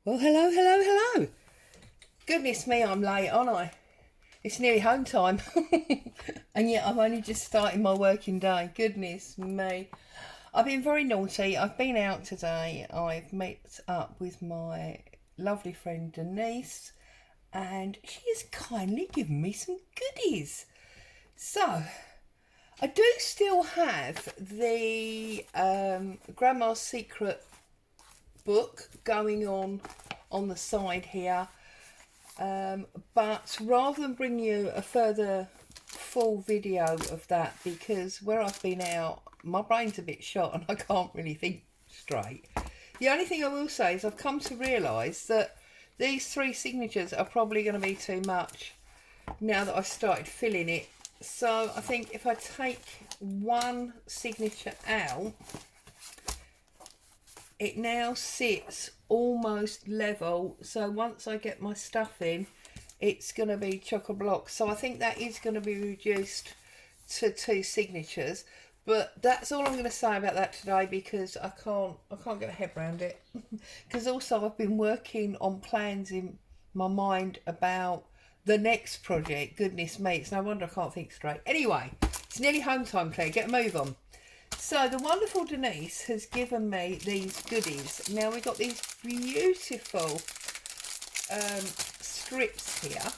Well, hello, hello, hello. Goodness me, I'm late, aren't I? It's nearly home time. And yet I'm only just starting my working day. Goodness me. I've been very naughty. I've been out today. I've met up with my lovely friend Denise, and she has kindly given me some goodies. So, I do still have the Grandma's Secret book going on the side here. But rather than bring you a further full video of that, because where I've been out, my brain's a bit shot and I can't really think straight. The only thing I will say is I've come to realise that these three signatures are probably going to be too much now that I've started filling it. So I think if I take one signature out, it now sits almost level. So once I get my stuff in, it's going to be chock-a-block. So I think that is going to be reduced to two signatures. But that's all I'm going to say about that today, because I can't get my head around it. Because also I've been working on plans in my mind about the next project. Goodness me, it's no wonder I can't think straight. Anyway, it's nearly home time, Claire. Get a move on. So the wonderful Denise has given me these goodies. Now we've got these beautiful strips here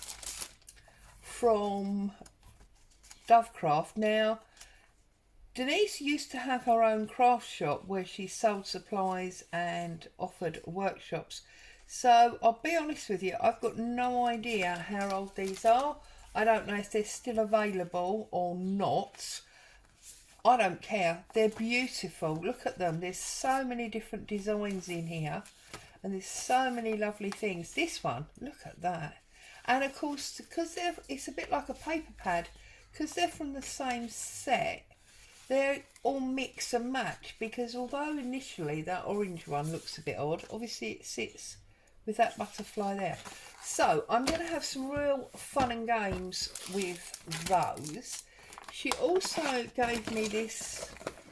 from Dovecraft. Now Denise used to have her own craft shop where she sold supplies and offered workshops. So I'll be honest with you, I've got no idea how old these are. I don't know if they're still available or not. I don't care. They're beautiful. Look at them. There's so many different designs in here. And there's so many lovely things. This one, look at that. And of course, because it's a bit like a paper pad, because they're from the same set, they're all mix and match. Because although initially that orange one looks a bit odd, obviously it sits with that butterfly there. So I'm going to have some real fun and games with those. She also gave me this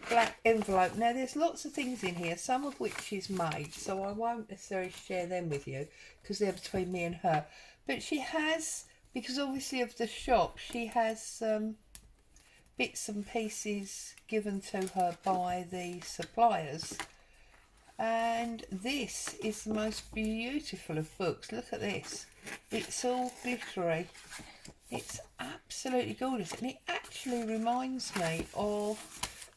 black envelope. Now there's lots of things in here, some of which she's made, so I won't necessarily share them with you because they're between me and her. But she has, because obviously of the shop, she has bits and pieces given to her by the suppliers. And this is the most beautiful of books. Look at this. It's all glittery. It's absolutely gorgeous, and it actually reminds me of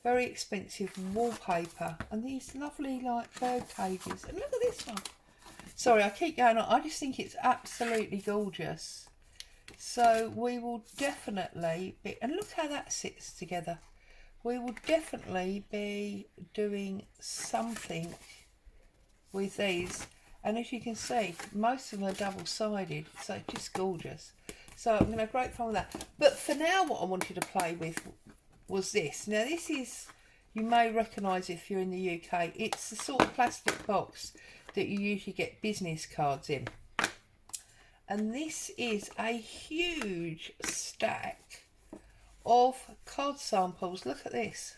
very expensive wallpaper and these lovely like bird cages. And look at this one. Sorry, I keep going on. I just think it's absolutely gorgeous. So we will definitely be, and look how that sits together. We will definitely be doing something with these. And as you can see, most of them are double-sided, so it's just gorgeous. So I'm going to have great fun with that. But for now, what I wanted to play with was this. Now this is, you may recognise if you're in the UK, it's the sort of plastic box that you usually get business cards in. And this is a huge stack of card samples. Look at this.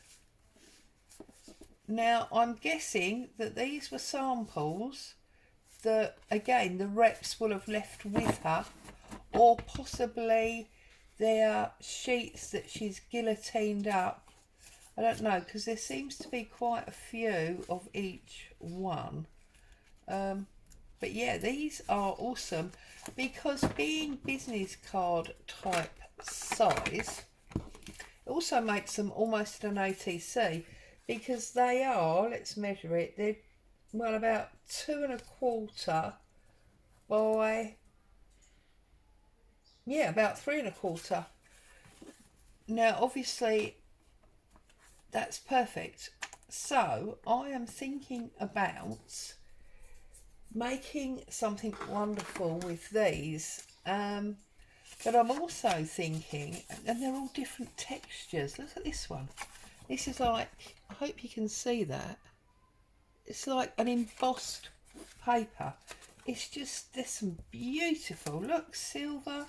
Now I'm guessing that these were samples that, again, the reps will have left with her, or possibly they're sheets that she's guillotined up. I don't know, because there seems to be quite a few of each one. But yeah, these are awesome, because being business card type size, it also makes them almost an OTC, because they are, let's measure it, they're, well, about 2¼ by, yeah, about 3¼ Now obviously that's perfect. So I am thinking about making something wonderful with these, but I'm also thinking, and they're all different textures. Look at this one. This is like, I hope you can see that, it's like an embossed paper. It's just, there's some beautiful, look, silver.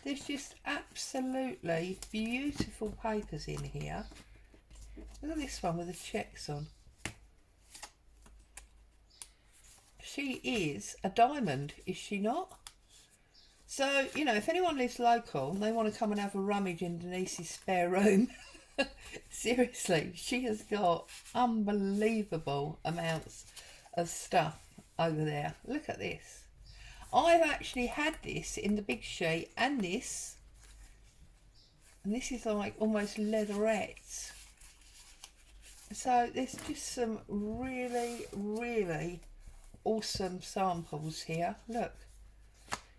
There's just absolutely beautiful papers in here. Look at this one with the checks on. she is a diamond, is she not? So, you know, if anyone lives local and they want to come and have a rummage in Denise's spare room, seriously, she has got unbelievable amounts of stuff over there. Look at this. I've actually had this in the big sheet and this is like almost leatherettes. So there's just some really, really awesome samples here. Look,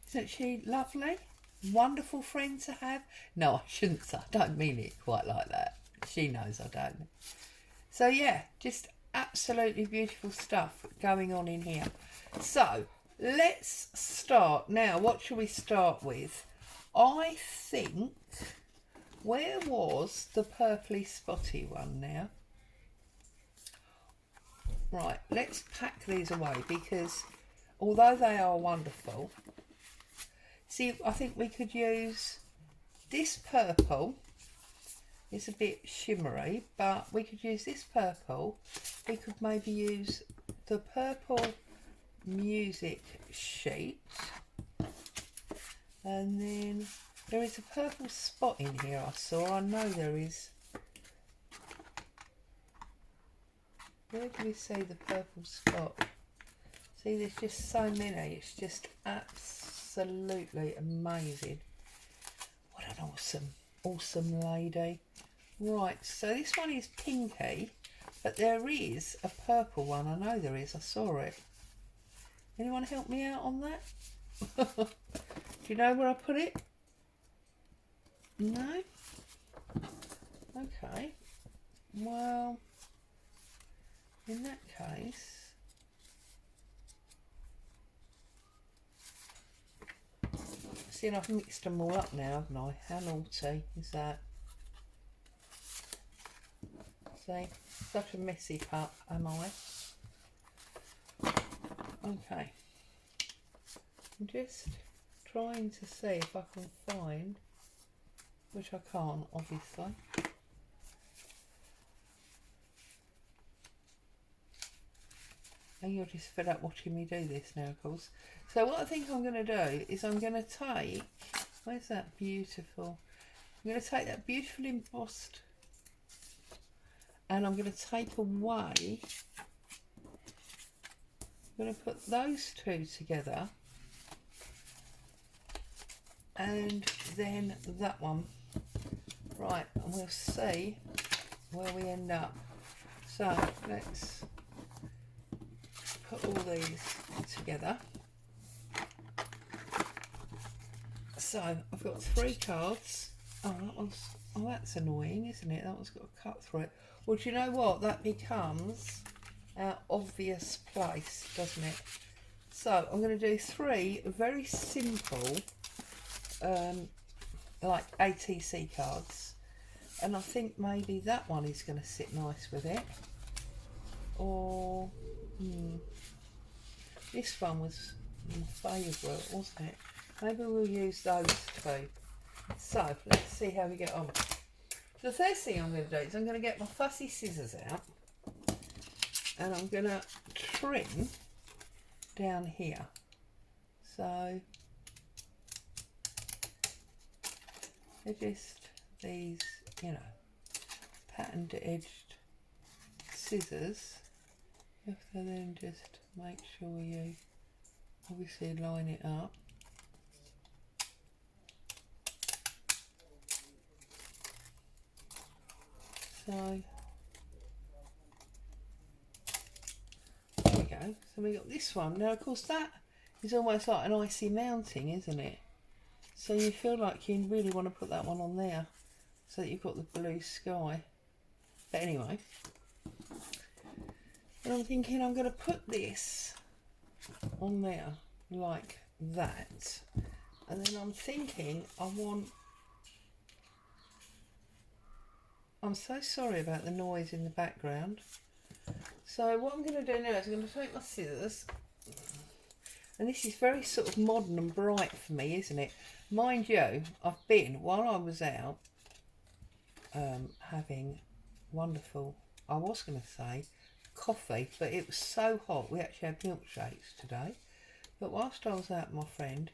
isn't she lovely? Wonderful friend to have. No, I shouldn't say, I don't mean it quite like that. She knows I don't. So yeah, just absolutely beautiful stuff going on in here. So let's start now. What shall we start with? I think, where was the purpley spotty one now? Right, let's pack these away because although they are wonderful, see, I think we could use this purple. It's a bit shimmery, but we could use this purple. We could maybe use the purple music sheet. And then there is a purple spot in here I saw. I know there is. Where do we see the purple spot? See, there's just so many. It's just absolutely amazing. What an awesome lady. Right, so this one is pinky, but there is a purple one. I know there is. I saw it. Anyone help me out on that? Do you know where I put it? No? Okay. Well, in that case, see, I've mixed them all up now, haven't I? How naughty is that? See, such a messy pup, am I? Okay. I'm just trying to see if I can find, which I can't, obviously. And you're just fed up watching me do this now, of course. So what I think I'm going to do is I'm going to take, where's that beautiful? I'm going to take that beautiful embossed, and I'm going to take away, I'm going to put those two together, and then that one. Right, and we'll see where we end up. So let's put all these together. So I've got 3 cards. Oh, that's annoying, isn't it? That one's got a cut through it. Well, do you know what? That becomes our obvious place, doesn't it? So I'm going to do 3 very simple, like ATC cards, and I think maybe that one is going to sit nice with it. Or this one was my favourite, wasn't it? Maybe we'll use those 2. So let's see how we get on. The first thing I'm going to do is I'm going to get my fussy scissors out, and I'm going to trim down here. So they're just these, you know, patterned edged scissors. You have to then just make sure you obviously line it up. So there we go. So we got this one. Now of course that is almost like an icy mountain, isn't it? So you feel like you really want to put that one on there so that you've got the blue sky. But anyway, and I'm thinking I'm going to put this on there like that, and then I'm thinking I'm so sorry about the noise in the background. So what I'm going to do now is I'm going to take my scissors, and this is very sort of modern and bright for me, isn't it? Mind you, I've been, while I was out having wonderful, I was going to say coffee, but it was so hot we actually had milkshakes today. But whilst I was out with my friend,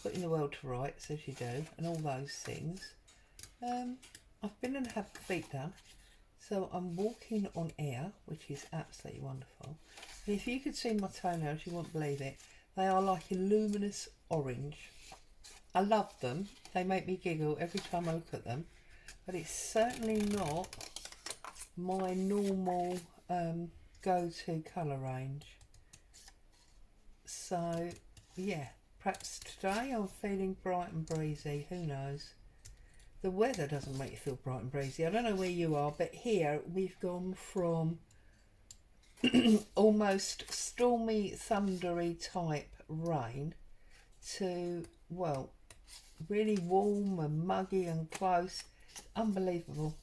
putting the world to rights as you do, and all those things, I've been and had my feet done. So I'm walking on air, which is absolutely wonderful. And if you could see my toenails, you wouldn't believe it. They are like a luminous orange. I love them. They make me giggle every time I look at them. But it's certainly not my normal go-to colour range. So, yeah, perhaps today I'm feeling bright and breezy. Who knows? The weather doesn't make you feel bright and breezy. I don't know where you are, but here we've gone from almost stormy, thundery type rain to, well, really warm and muggy and close. Unbelievable.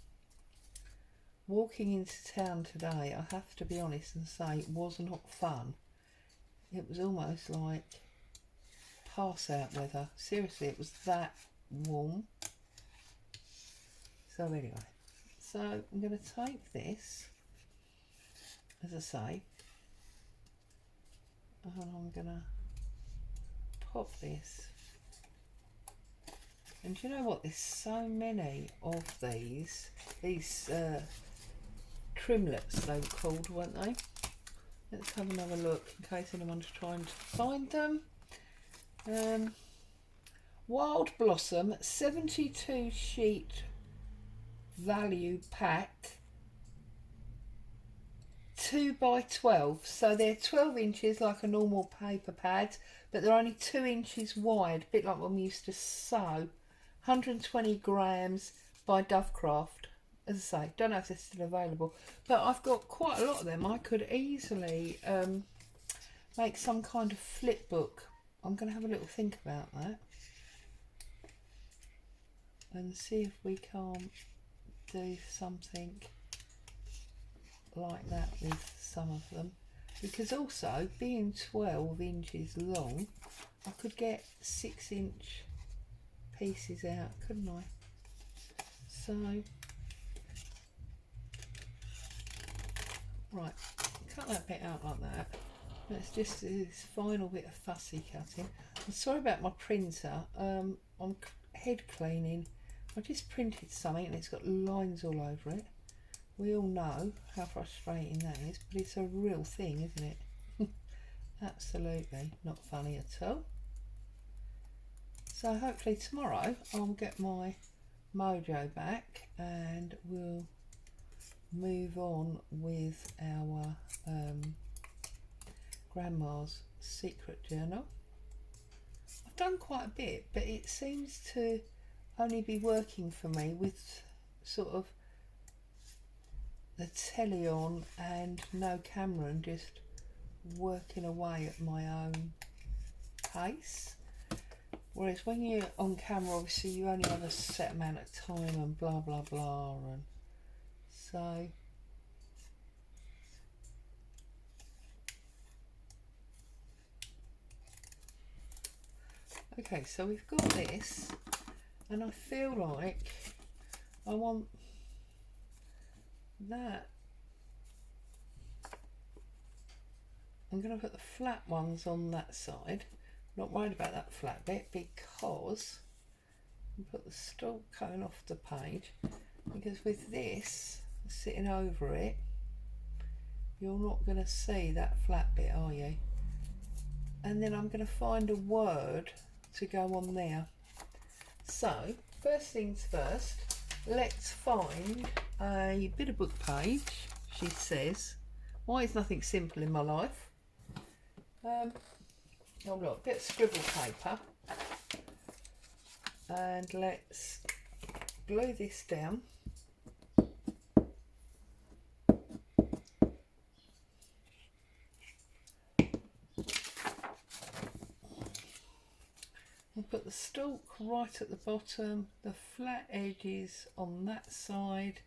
Walking into town today, I have to be honest and say, it was not fun. It was almost like pass out weather. Seriously, it was that warm. So anyway, so I'm going to take this, as I say, and I'm going to pop this. And do you know what? There's so many of these trimlets they were called, weren't they? Let's have another look in case anyone's trying to find them. Wild Blossom 72 sheet value pack, 2x12, so they're 12 inches like a normal paper pad, but they're only 2 inches wide, a bit like when we used to sew. 120 grams by Dovecraft. As I say, don't know if they're still available, but I've got quite a lot of them. I could easily make some kind of flip book. I'm going to have a little think about that and see if we can't do something like that with some of them, because also being 12 inches long, I could get 6-inch pieces out, couldn't I? So right, cut that bit out like that. Let's just do this final bit of fussy cutting. I'm sorry about my printer. I'm head cleaning. I just printed something and it's got lines all over it. We all know how frustrating that is, but it's a real thing, isn't it? Absolutely not funny at all. So hopefully tomorrow I'll get my mojo back and we'll move on with our grandma's secret journal. I've done quite a bit, but it seems to only be working for me with sort of the telly on and no camera and just working away at my own pace. Whereas when you're on camera, obviously you only have a set amount of time and blah blah blah, and so okay, so we've got this, and I feel like I want that. I'm going to put the flat ones on that side. Not worried about that flat bit because I put the stalk coming off the page, because with this sitting over it, you're not going to see that flat bit, are you? And then I'm going to find a word to go on there. So first things first, let's find a bit of book page. She says, why is nothing simple in my life? Oh look, get scribble paper and let's glue this down. And put the stalk right at the bottom, the flat edges on that side.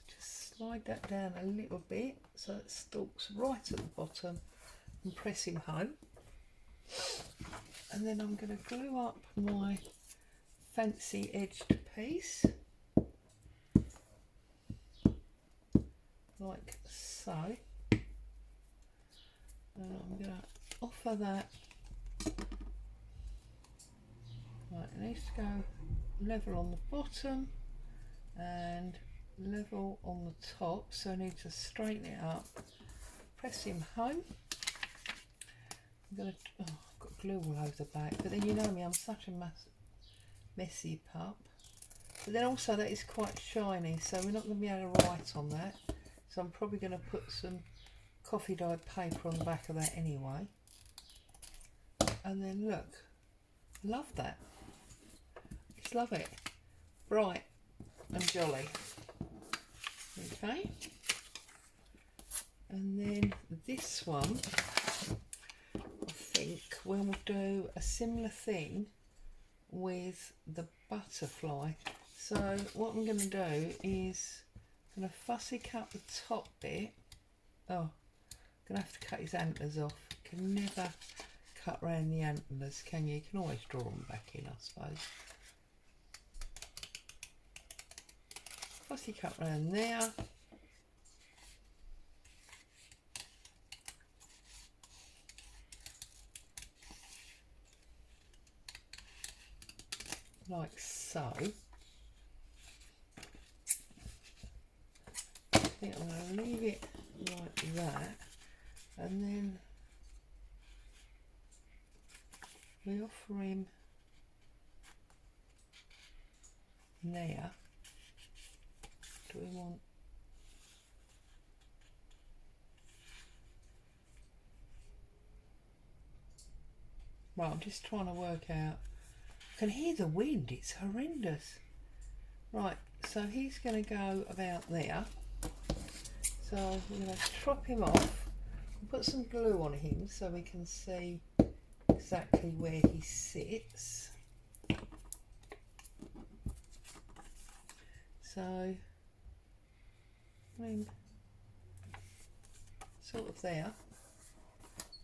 Just slide that down a little bit so it stalks right at the bottom and press him home. And then I'm going to glue up my fancy edged piece like so. And I'm going to offer that. Right, it needs to go level on the bottom and level on the top, so I need to straighten it up. Press him home. I'm going to, oh, I've got glue all over the back, but then you know me, I'm such a messy pup. But then also that is quite shiny, so we're not going to be able to write on that. So I'm probably going to put some coffee dyed paper on the back of that anyway. And then look, love that. Just love it. Bright and jolly. Okay. And then this one, I think we'll do a similar thing with the butterfly. So what I'm going to do is I'm going to fussy cut the top bit. Oh, I'm going to have to cut his antlers off. You can never cut around the antlers, can you? You can always draw them back in, I suppose. Fussy cut around there. Like so. I think I'm going to leave it like that, and then we offer him there. Do we want right? I'm just trying to work out. I can hear the wind, it's horrendous. Right, so he's going to go about there. So we're going to trop him off and put some glue on him so we can see exactly where he sits. So, I mean, sort of there,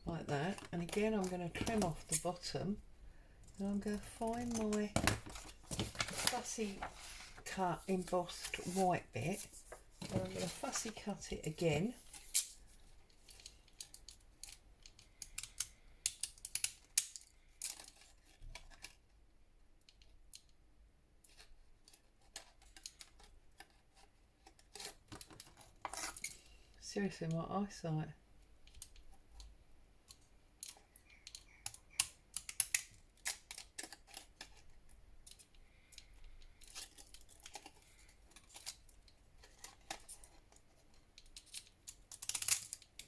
like that. And again, I'm going to trim off the bottom. And I'm going to find my fussy cut embossed white bit, and I'm going to fussy cut it again. Seriously, my eyesight.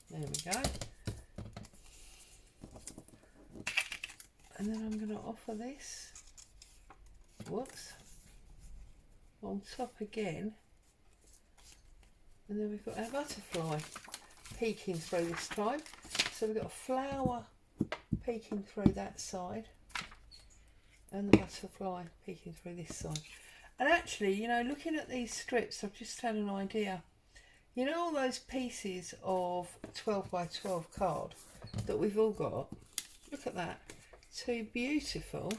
There we go. And then I'm going to offer this, whoops, on top again. And then we've got our butterfly peeking through this time. So we've got a flower peeking through that side and the butterfly peeking through this side. And actually, you know, looking at these strips, I've just had an idea. You know all those pieces of 12 by 12 card that we've all got? Look at that. Two beautiful,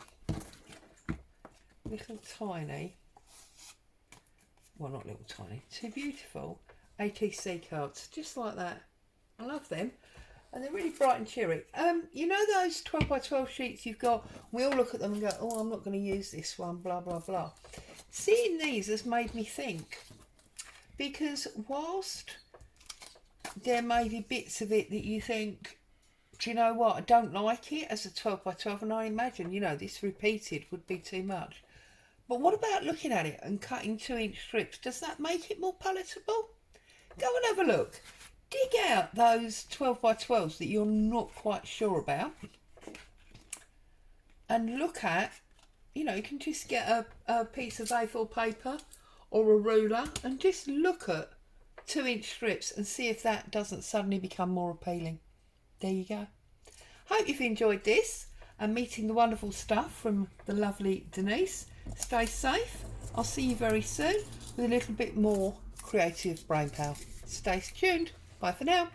little tiny, well not little tiny, two beautiful ATC cards, just like that. I love them. And they're really bright and cheery. You know those 12 by 12 sheets you've got, we all look at them and go, oh, I'm not going to use this one, blah, blah, blah. Seeing these has made me think. Because whilst there may be bits of it that you think, do you know what, I don't like it as a 12 by 12, and I imagine, you know, this repeated would be too much. But what about looking at it and cutting 2-inch strips? Does that make it more palatable? Go and have a look. Dig out those 12 by 12s that you're not quite sure about. And look at, you know, you can just get a piece of A4 paper or a ruler and just look at 2-inch strips and see if that doesn't suddenly become more appealing. There you go. Hope you've enjoyed this and meeting the wonderful stuff from the lovely Denise. Stay safe. I'll see you very soon with a little bit more creative brain power. Stay tuned. Bye for now.